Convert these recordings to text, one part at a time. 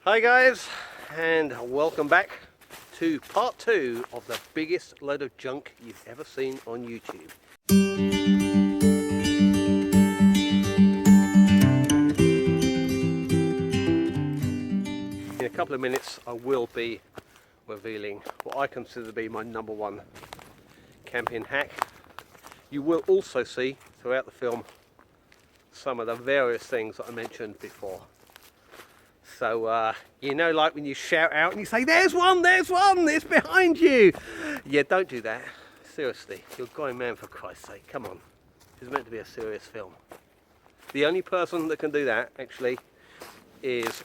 Hi guys, and welcome back to part 2 of the biggest load of junk you've ever seen on YouTube. In a couple of minutes I will be revealing what I consider to be my number one camping hack. You will also see throughout the film some of the various things that I mentioned before. So, you know, like when you shout out and you say, there's one, it's behind you. Yeah, don't do that. Seriously, you're going man, for Christ's sake, come on. It's meant to be a serious film. The only person that can do that, actually, is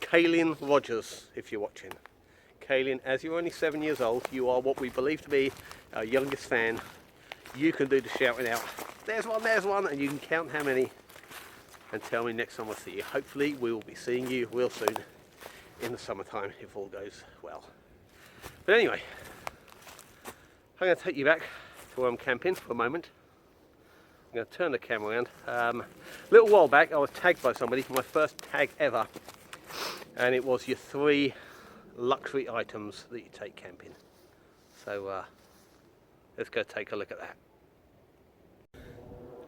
Kaylin Rogers, if you're watching. Kaylin, as you're only 7 years old, you are what we believe to be our youngest fan. You can do the shouting out, there's one, and you can count how many. And tell me next time I see you. Hopefully we will be seeing you real soon in the summertime if all goes well. But anyway, I'm going to take you back to where I'm camping for a moment. I'm going to turn the camera around. A little while back I was tagged by somebody, my first tag ever, and it was your 3 luxury items that you take camping. So let's go take a look at that.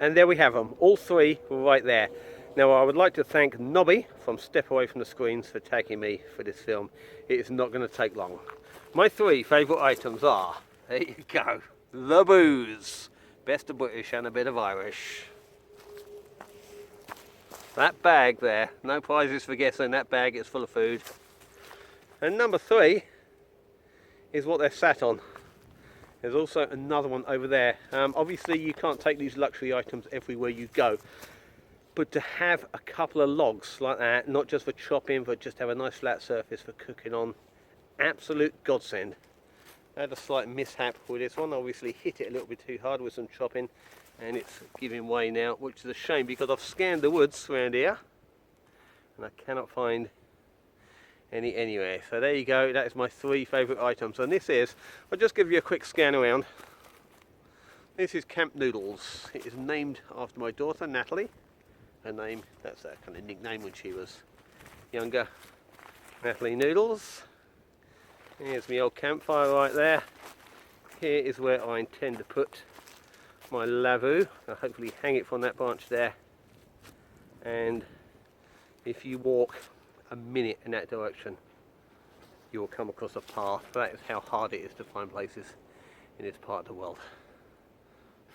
And there we have them, all 3 right there. Now I would like to thank Nobby from Step Away from the Screens for tagging me for this film. It is not going to take long. My 3 favourite items are, there you go, the booze. Best of British and a bit of Irish. That bag there, no prizes for guessing, that bag is full of food. And number 3 is what they're sat on. There's also another one over there. Obviously you can't take these luxury items everywhere you go, but to have a couple of logs like that, not just for chopping, but just have a nice flat surface for cooking on, absolute godsend. I had a slight mishap with this one, obviously hit it a little bit too hard with some chopping, and it's giving way now, which is a shame because I've scanned the woods around here and I cannot find any anywhere. So there you go, that is my 3 favourite items. And this is, I'll just give you a quick scan around. This is Camp Noodles. It is named after my daughter Natalie. Her name, that's her kind of nickname when she was younger. Natalie Noodles. Here's my old campfire right there. Here is where I intend to put my lavu. I'll hopefully hang it from that branch there. And if you walk a minute in that direction, you will come across a path. That is how hard it is to find places in this part of the world.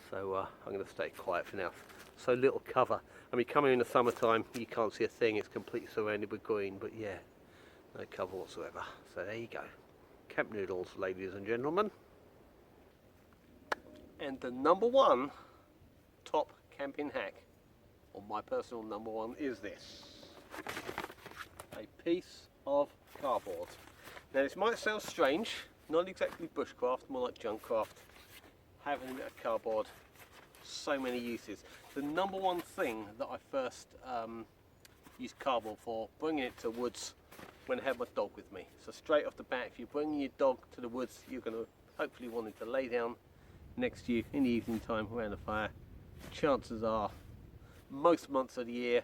So I'm going to stay quiet for now. So little cover. I mean, coming in the summertime, you can't see a thing. It's completely surrounded with green, but yeah, no cover whatsoever. So there you go. Camp Noodles, ladies and gentlemen. And the number 1 top camping hack, or my personal number 1, is this. A piece of cardboard. Now this might sound strange, not exactly bushcraft, more like junkcraft. Having a bit of cardboard, so many uses. The number 1 thing that I first used cardboard for, bringing it to woods when I had my dog with me. So straight off the bat, if you're bringing your dog to the woods, you're going to hopefully want it to lay down next to you in the evening time around the fire. Chances are, most months of the year,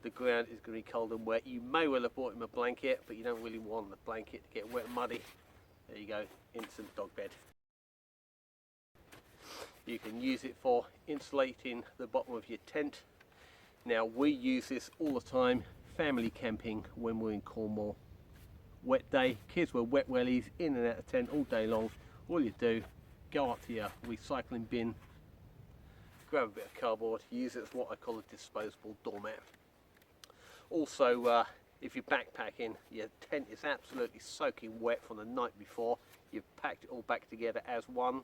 the ground is going to be cold and wet. You may well have bought him a blanket, but you don't really want the blanket to get wet and muddy. There you go, instant dog bed. You can use it for insulating the bottom of your tent. Now we use this all the time, family camping when we're in Cornwall. Wet day, kids were wet wellies, in and out of tent all day long. All you do, go up to your recycling bin, grab a bit of cardboard, use it as what I call a disposable doormat. Also, if you're backpacking, your tent is absolutely soaking wet from the night before. You've packed it all back together as one.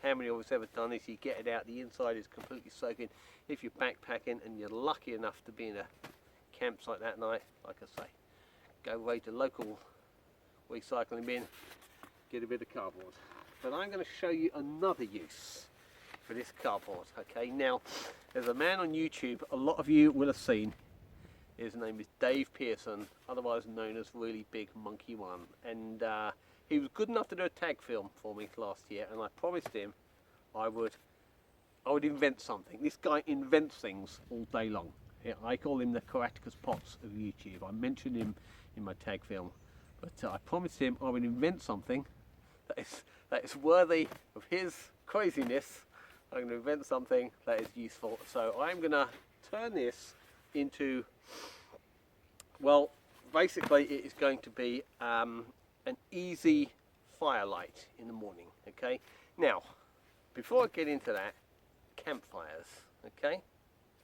How many of us ever done this? You get it out, the inside is completely soaking. If you're backpacking and you're lucky enough to be in a campsite that night, like I say, go right to local recycling bin, get a bit of cardboard. But I'm going to show you another use for this cardboard. Okay, now there's a man on YouTube a lot of you will have seen. His name is Dave Pearson, otherwise known as Really Big Monkey One, and he was good enough to do a tag film for me last year, and I promised him I would invent something. This guy invents things all day long. I call him the Karaticus Potts of YouTube. I mentioned him in my tag film, but I promised him I would invent something that is worthy of his craziness. I'm going to invent something that is useful. So I'm going to turn this into, well, basically it is going to be an easy firelight in the morning. Okay. Now, before I get into that, campfires. Okay.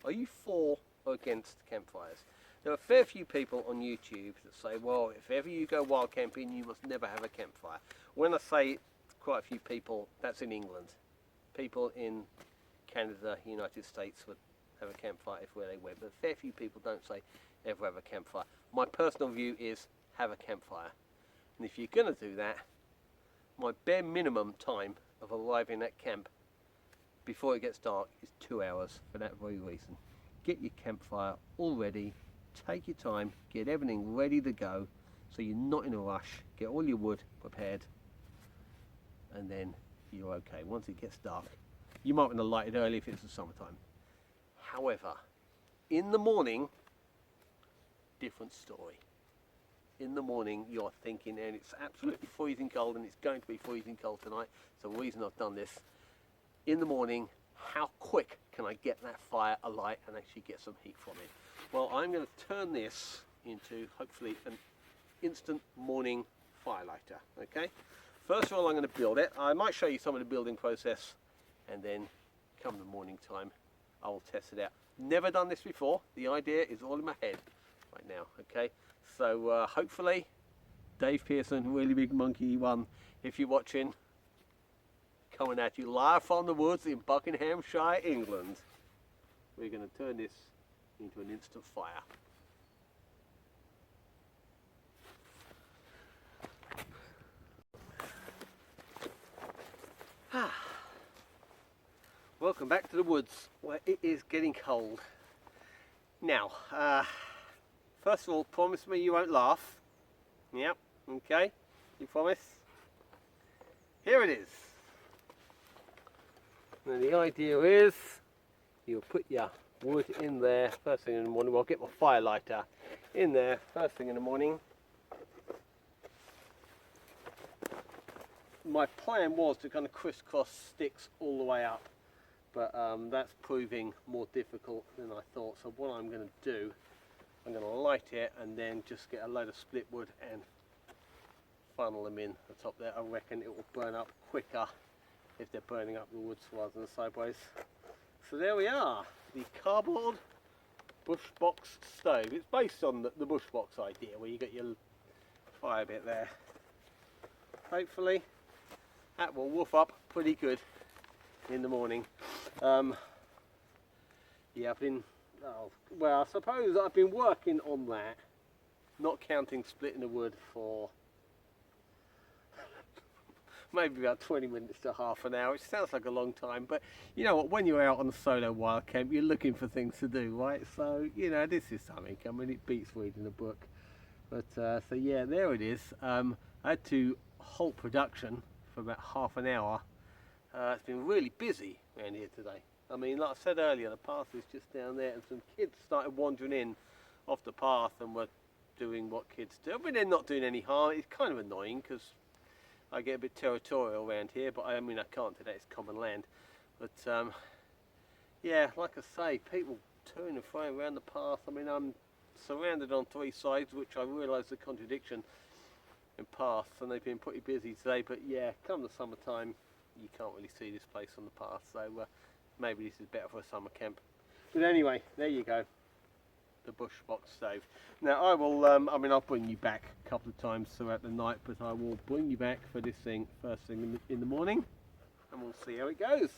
Are you for or against campfires? There are a fair few people on YouTube that say, well, if ever you go wild camping, you must never have a campfire. When I say quite a few people, that's in England. People in Canada, United States would have a campfire if where they went, but a fair few people don't say ever have a campfire. My personal view is have a campfire. And if you're going to do that, my bare minimum time of arriving at camp before it gets dark is 2 hours for that very reason. Get your campfire all ready, take your time, get everything ready to go so you're not in a rush, get all your wood prepared, and then you're okay. Once it gets dark, you might want to light it early if it's the summertime. However, in the morning, different story. In the morning you're thinking, and it's absolutely freezing cold, and it's going to be freezing cold tonight, so the reason I've done this, in the morning, how quick can I get that fire alight and actually get some heat from it? Well, I'm going to turn this into hopefully an instant morning firelighter. Okay, first of all I'm going to build it. I might show you some of the building process, and then come the morning time I will test it out. Never done this before, the idea is all in my head right now. Okay, so hopefully Dave Pearson, Really Big Monkey 1, if you're watching, coming at you live from the woods in Buckinghamshire, England. We're going to turn this into an instant fire. Welcome back to the woods where it is getting cold. Now, first of all, promise me you won't laugh. Yep, okay, you promise? Here it is. Now the idea is you'll put your wood in there first thing in the morning. Well, I'll get my fire lighter in there first thing in the morning. My plan was to kind of crisscross sticks all the way up, but that's proving more difficult than I thought. So what I'm going to do, I'm going to light it and then just get a load of split wood and funnel them in the top there. I reckon it will burn up quicker if they're burning up the woods rather than sideways. So there we are, the cardboard bush box stove. It's based on the bush box idea where you get your fire bit there. Hopefully that will woof up pretty good in the morning. Yeah, I've been, well, I suppose I've been working on that, not counting splitting the wood, for maybe about 20 minutes to half an hour, which sounds like a long time, but you know what, when you're out on a solo wild camp, you're looking for things to do, right? So, you know, this is something. I mean, it beats reading a book. But, so yeah, there it is. I had to halt production for about half an hour. It's been really busy around here today. I mean, like I said earlier, the path is just down there, and some kids started wandering in off the path and were doing what kids do. I mean, they're not doing any harm. It's kind of annoying because I get a bit territorial around here, but I mean, I can't do that, it's common land. But yeah, like I say, people turning and flying around the path. I mean, I'm surrounded on three sides, which I realise the contradiction in paths, and they've been pretty busy today. But yeah, come the summertime, you can't really see this place on the path, so maybe this is better for a summer camp. But anyway, there you go, the bush box stove. Now I will, I mean, I'll bring you back a couple of times throughout the night, but I will bring you back for this thing first thing in the morning, and we'll see how it goes.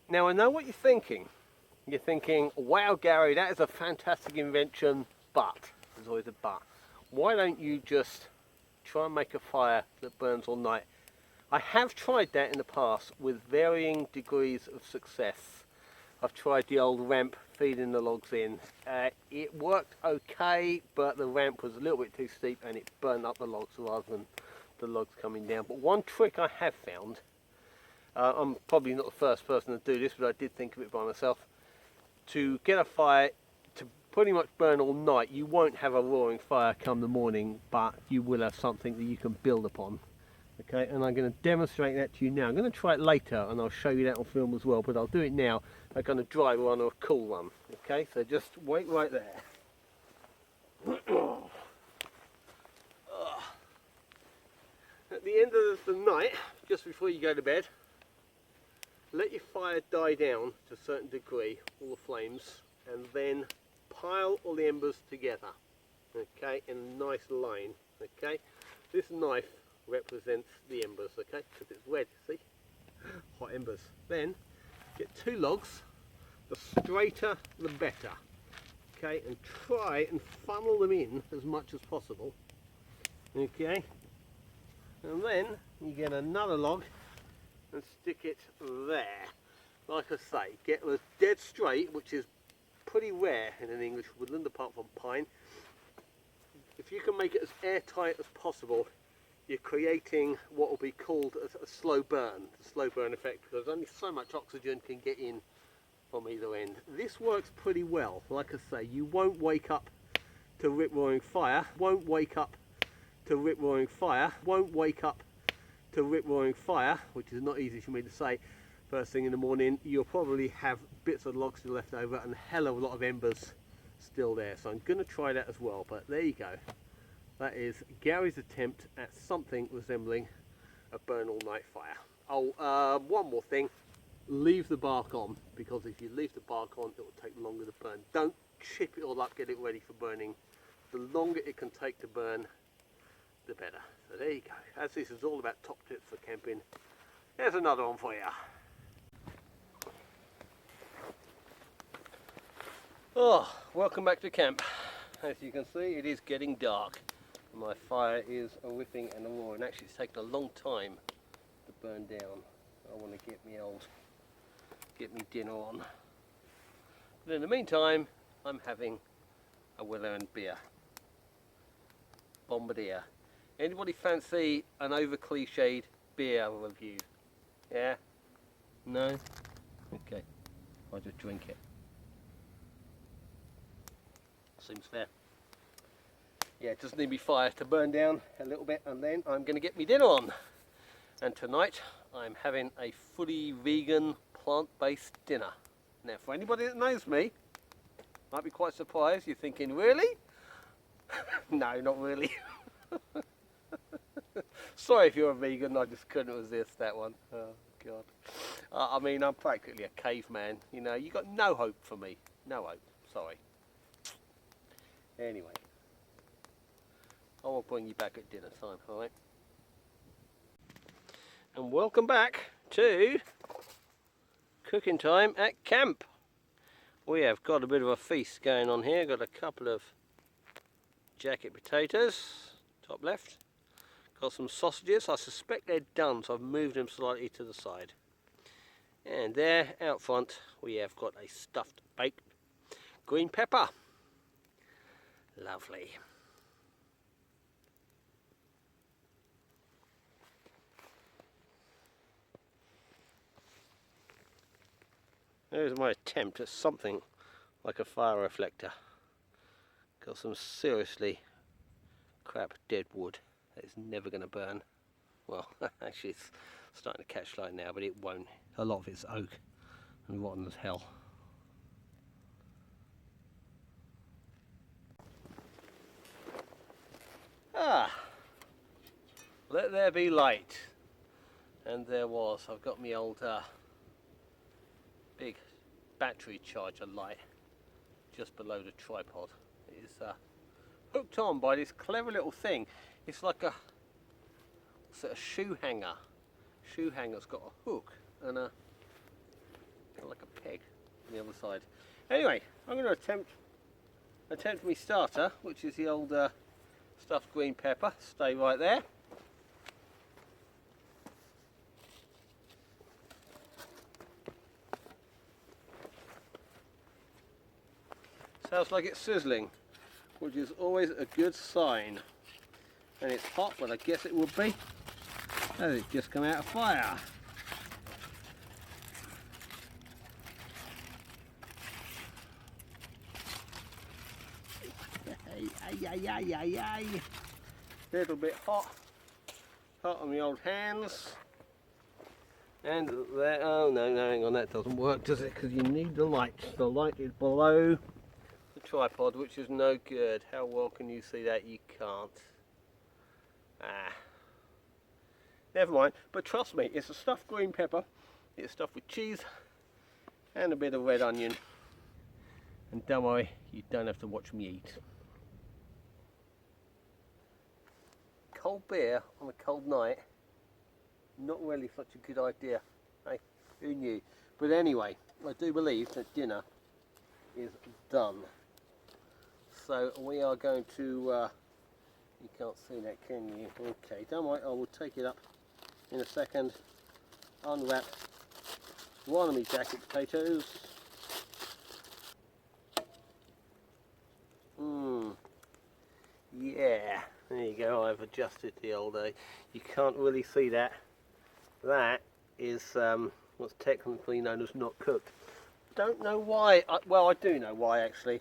Now I know what you're thinking. You're thinking, wow Gary, that is a fantastic invention, but, there's always a but. Why don't you just try and make a fire that burns all night? I have tried that in the past with varying degrees of success. I've tried the old ramp feeding the logs in. It worked okay, but the ramp was a little bit too steep and it burned up the logs rather than the logs coming down. But one trick I have found, I'm probably not the first person to do this, but I did think of it by myself, to get a fire to pretty much burn all night. You won't have a roaring fire come the morning, but you will have something that you can build upon. Okay, and I'm going to demonstrate that to you now. I'm going to try it later and I'll show you that on film as well, but I'll do it now. I'm going to dry run or a cool run. Okay, so just wait right there. At the end of the night, just before you go to bed, let your fire die down to a certain degree, all the flames, and then pile all the embers together, okay, in a nice line. Okay, this knife represents the embers, okay, because it's red, see, hot embers. Then get 2 logs, the straighter the better, okay, and try and funnel them in as much as possible, okay, and then you get another log and stick it there. Like I say, get them dead straight, which is pretty rare in an English woodland apart from pine. If you can make it as airtight as possible, you're creating what will be called a slow burn, the slow burn effect, because only so much oxygen can get in from either end. This works pretty well. Like I say, you won't wake up to rip-roaring fire, won't wake up to rip-roaring fire, won't wake up to rip-roaring fire, which is not easy for me to say first thing in the morning. You'll probably have bits of logs still left over and a hell of a lot of embers still there. So I'm going to try that as well, but there you go. That is Gary's attempt at something resembling a burn all night fire. Oh, one more thing, leave the bark on, because if you leave the bark on, it will take longer to burn. Don't chip it all up, get it ready for burning. The longer it can take to burn, the better. So there you go. As this is all about top tips for camping, here's another one for you. Oh, welcome back to camp. As you can see, it is getting dark. My fire is a whipping and a roaring. Actually, it's taken a long time to burn down. I want to get me dinner on. But in the meantime, I'm having a Weller and beer. Bombardier. Anybody fancy an over cliched beer review? Yeah? No? Okay. I'll just drink it. Seems fair. Yeah, it just need me fire to burn down a little bit and then I'm going to get me dinner on. And tonight I'm having a fully vegan, plant-based dinner. Now for anybody that knows me, might be quite surprised, you're thinking, really? No, not really. Sorry if you're a vegan, I just couldn't resist that one. Oh God. I mean, I'm practically a caveman, you know, you got no hope for me. No hope, sorry. Anyway. I will bring you back at dinner time, alright? And welcome back to cooking time at camp. We have got a bit of a feast going on here. Got a couple of jacket potatoes, top left. Got some sausages. I suspect they're done, so I've moved them slightly to the side. And there, out front, we have got a stuffed baked green pepper. Lovely. There's my attempt at something like a fire reflector. Got some seriously crap dead wood that is never going to burn. Well, actually it's starting to catch light now, but it won't. A lot of it's oak and rotten as hell. Ah, let there be light. And there was. I've got my old big battery charger light just below the tripod. It is hooked on by this clever little thing. It's like a shoe hanger. Shoe hanger's got a hook and like a peg on the other side. Anyway, I'm going to attempt my starter, which is the old stuffed green pepper. Stay right there. Sounds like it's sizzling, which is always a good sign. And it's hot, but I guess it would be, as it's just come out of fire. Little bit hot on the old hands. And there, oh no, hang on, that doesn't work, does it? Because you need the light. The light is below the tripod, which is no good. How well can you see that? You can't. Never mind. But trust me, it's a stuffed green pepper. It's stuffed with cheese and a bit of red onion. And don't worry, you don't have to watch me eat. Cold beer on a cold night, not really such a good idea. Hey, who knew? But anyway, I do believe that dinner is done. So we are going to, you can't see that, can you? Okay, don't worry, I will take it up in a second. Unwrap one of my jacket potatoes. Yeah, there you go, I've adjusted the old you can't really see that. That is what's technically known as not cooked. Don't know why, well I do know why actually.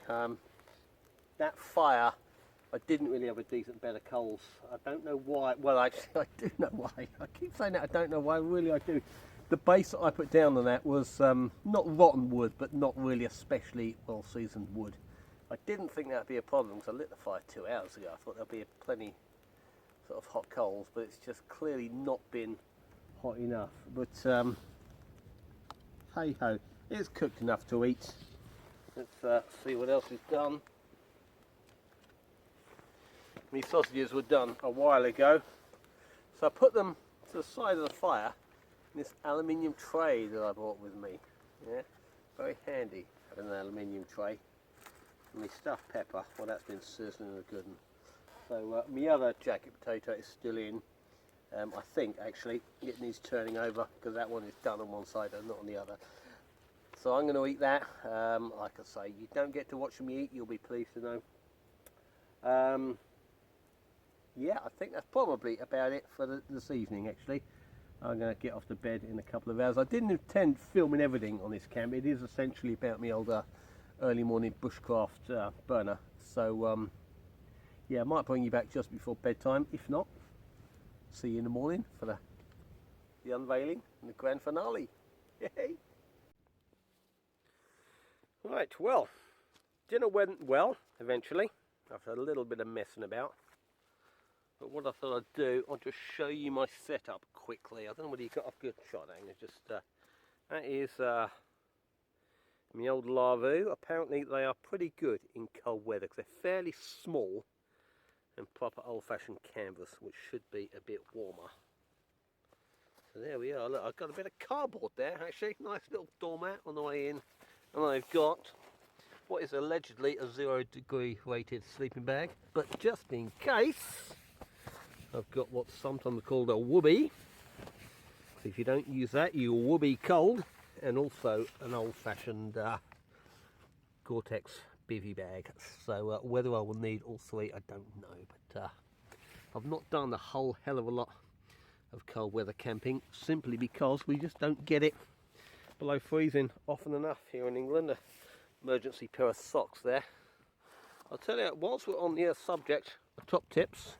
That fire, I didn't really have a decent bed of coals. I don't know why, well actually I do know why. I keep saying that I don't know why, really I do. The base that I put down on that was not rotten wood, but not really especially well seasoned wood. I didn't think that would be a problem because I lit the fire 2 hours ago. I thought there'd be plenty sort of hot coals, but it's just clearly not been hot enough. But hey ho, it's cooked enough to eat. Let's see what else is done. My sausages were done a while ago, so I put them to the side of the fire in this aluminium tray that I brought with me. Yeah, very handy having an aluminium tray. And my stuffed pepper, well that's been sizzling a good one. So my other jacket potato is still in. I think actually it needs turning over because that one is done on one side and not on the other. So I'm going to eat that. Like I say, you don't get to watch me eat, you'll be pleased to know. Yeah, I think that's probably about it for this evening actually. I'm going to get off to bed in a couple of hours. I didn't intend filming everything on this camp. It is essentially about my old early morning bushcraft burner. So yeah, I might bring you back just before bedtime. If not, see you in the morning for the unveiling and the grand finale. Yay! Right, well, dinner went well eventually, after a little bit of messing about. But what I thought I'd do, I'll just show you my setup quickly. I don't know whether you got a good shot, Ang. Just that is my old Lavu. Apparently they are pretty good in cold weather because they're fairly small and proper old-fashioned canvas, which should be a bit warmer. So there we are. Look, I've got a bit of cardboard there actually. Nice little doormat on the way in, and I've got what is allegedly a 0-degree rated sleeping bag, but just in case, I've got what's sometimes called a whoobie. So if you don't use that, you will be cold. And also an old-fashioned Gore-Tex bivvy bag. So whether I will need all three, I don't know. But I've not done a whole hell of a lot of cold weather camping, simply because we just don't get it below freezing often enough here in England. Emergency pair of socks there. I'll tell you, whilst we're on the subject of top tips,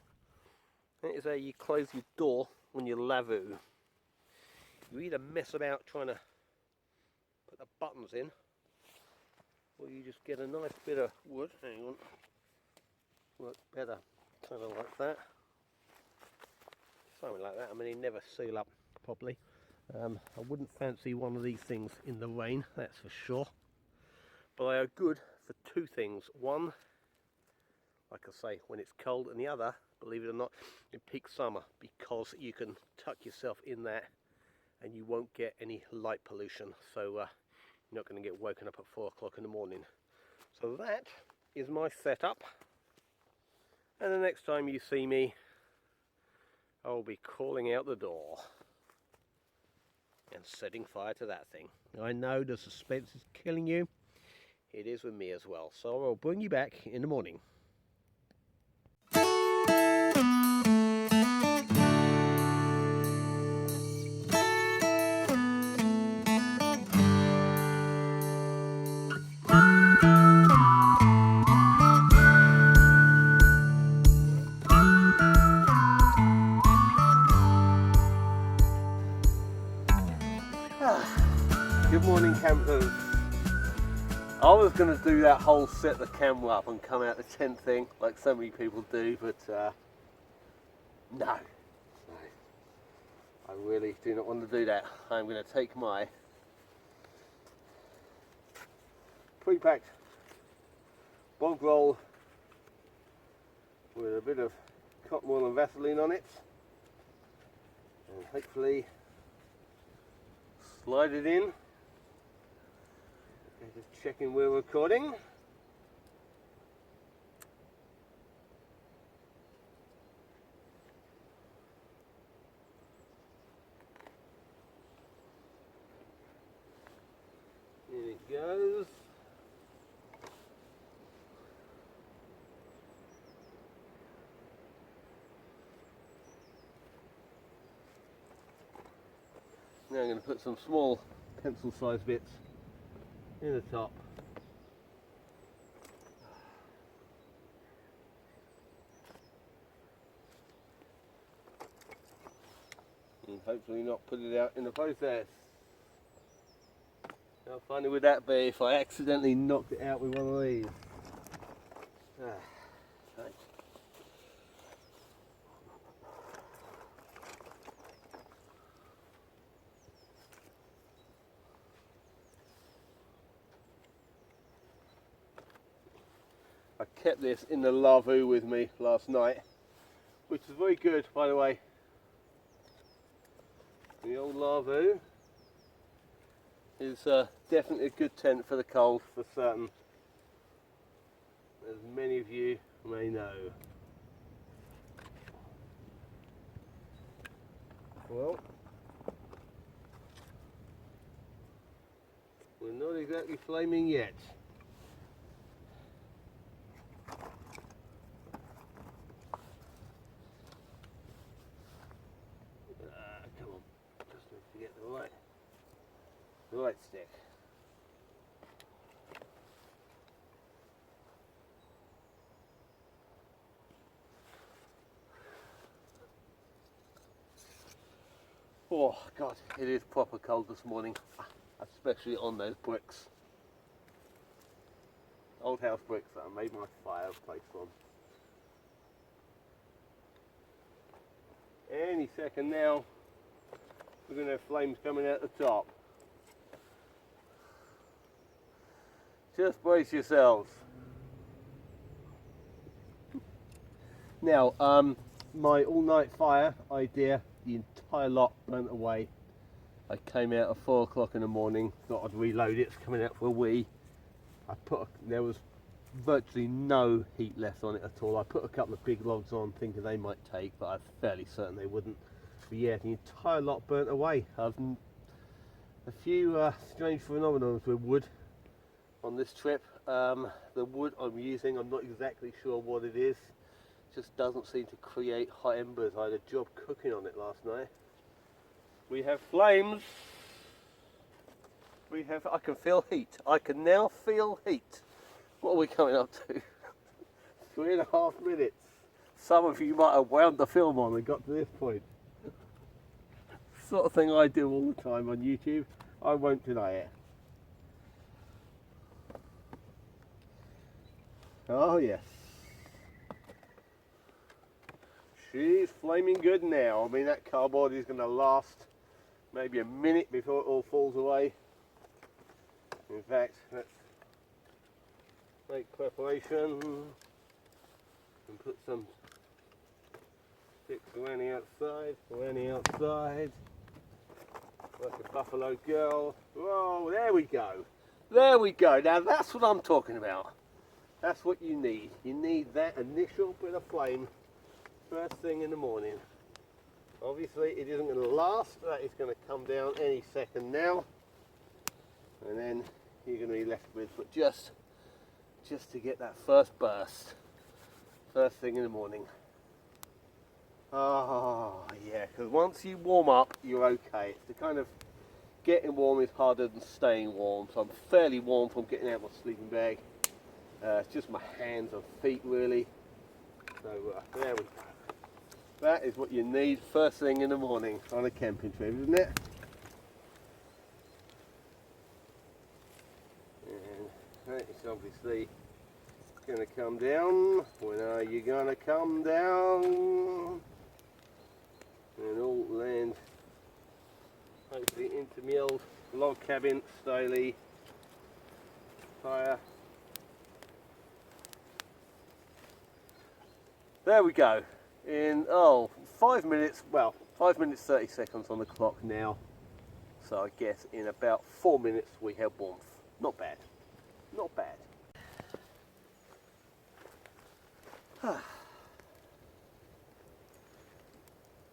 that is how you close your door when you Lavu. You either mess about trying to put the buttons in, or you just get a nice bit of wood. Hang on, work better, kind of like that. Something like that. I mean, they never seal up properly. I wouldn't fancy one of these things in the rain, that's for sure. But they are good for two things. One, like I say, when it's cold, and the other, believe it or not, in peak summer, because you can tuck yourself in that and you won't get any light pollution. So you're not going to get woken up at 4 o'clock in the morning. So that is my setup. And the next time you see me, I'll be crawling out the door and setting fire to that thing. I know the suspense is killing you. it is with me as well. So I'll bring you back in the morning. Good morning, campers. I was going to do that whole set the camera up and come out the tent thing like so many people do, but no, I really do not want to do that. I'm going to take my pre-packed bog roll with a bit of cotton wool and Vaseline on it, and hopefully slide it in. Just checking we're recording. Here it goes. Now I'm going to put some small pencil-sized bits in the top. And hopefully not put it out in the process. How funny would that be if I accidentally knocked it out with one of these? Right. I kept this in the Lavu with me last night, which is very good, by the way. The old Lavu is definitely a good tent for the cold, for certain, as many of you may know. Well, we're not exactly flaming yet. Come on, just need to get the right stick. Oh God, it is proper cold this morning, especially on those bricks. Old house bricks that I made my fireplace from. Any second now, we're going to have flames coming out the top. Just brace yourselves. Now, my all-night fire idea, the entire lot burnt away. I came out at 4 o'clock in the morning, thought I'd reload it, it's coming out for a wee. There was virtually no heat left on it at all. I put a couple of big logs on thinking they might take, but I'm fairly certain they wouldn't. But yeah, the entire lot burnt away. I've a few strange phenomena with wood on this trip. The wood I'm using, I'm not exactly sure what it is. Just doesn't seem to create hot embers. I had a job cooking on it last night. We have flames. I can feel heat. I can now feel heat. What are we coming up to? 3.5 minutes. Some of you might have wound the film on and got to this point. Sort of thing I do all the time on YouTube. I won't deny it. Oh yes. She's flaming good now. I mean, that cardboard is going to last maybe a minute before it all falls away. In fact, let's make preparation and put some sticks around the outside, like a buffalo girl. Oh, there we go. There we go. Now that's what I'm talking about. That's what you need. You need that initial bit of flame first thing in the morning. Obviously it isn't going to last. That is going to come down any second now. And then you're going to be left with just just to get that first burst, first thing in the morning. Oh yeah, because once you warm up, you're okay. It's the kind of getting warm is harder than staying warm, so I'm fairly warm from getting out of my sleeping bag. It's just my hands and feet really. So there we go. That is what you need first thing in the morning on a camping trip, isn't it? And that is obviously going to come down. When are you going to come down? And all land hopefully into my old log cabin, Staley fire. There we go. In 5 minutes, well, 5 minutes 30 seconds on the clock now. So I guess in about 4 minutes we have warmth. Not bad. Not bad.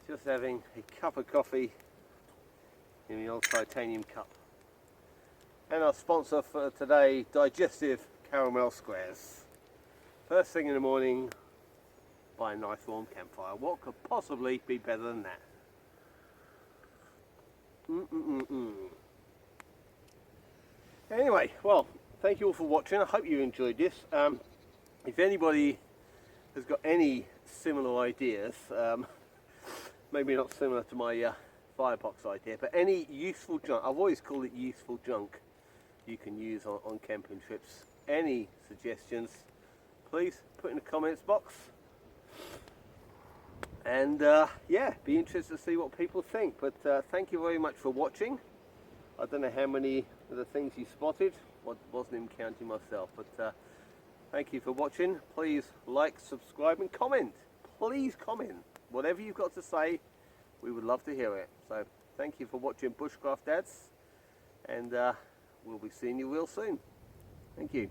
Just having a cup of coffee in the old titanium cup. And our sponsor for today, Digestive Caramel Squares. First thing in the morning, by a nice warm campfire. What could possibly be better than that? Anyway, well, thank you all for watching. I hope you enjoyed this. If anybody has got any similar ideas, maybe not similar to my firebox idea, but any useful junk, I've always called it useful junk you can use on camping trips. Any suggestions, please put in the comments box. And yeah, be interested to see what people think. But thank you very much for watching. I don't know how many of the things you spotted. Wasn't even counting myself. But thank you for watching. Please like, subscribe and comment. Please comment. Whatever you've got to say, we would love to hear it. So thank you for watching Bushcraft Dads. And we'll be seeing you real soon. Thank you.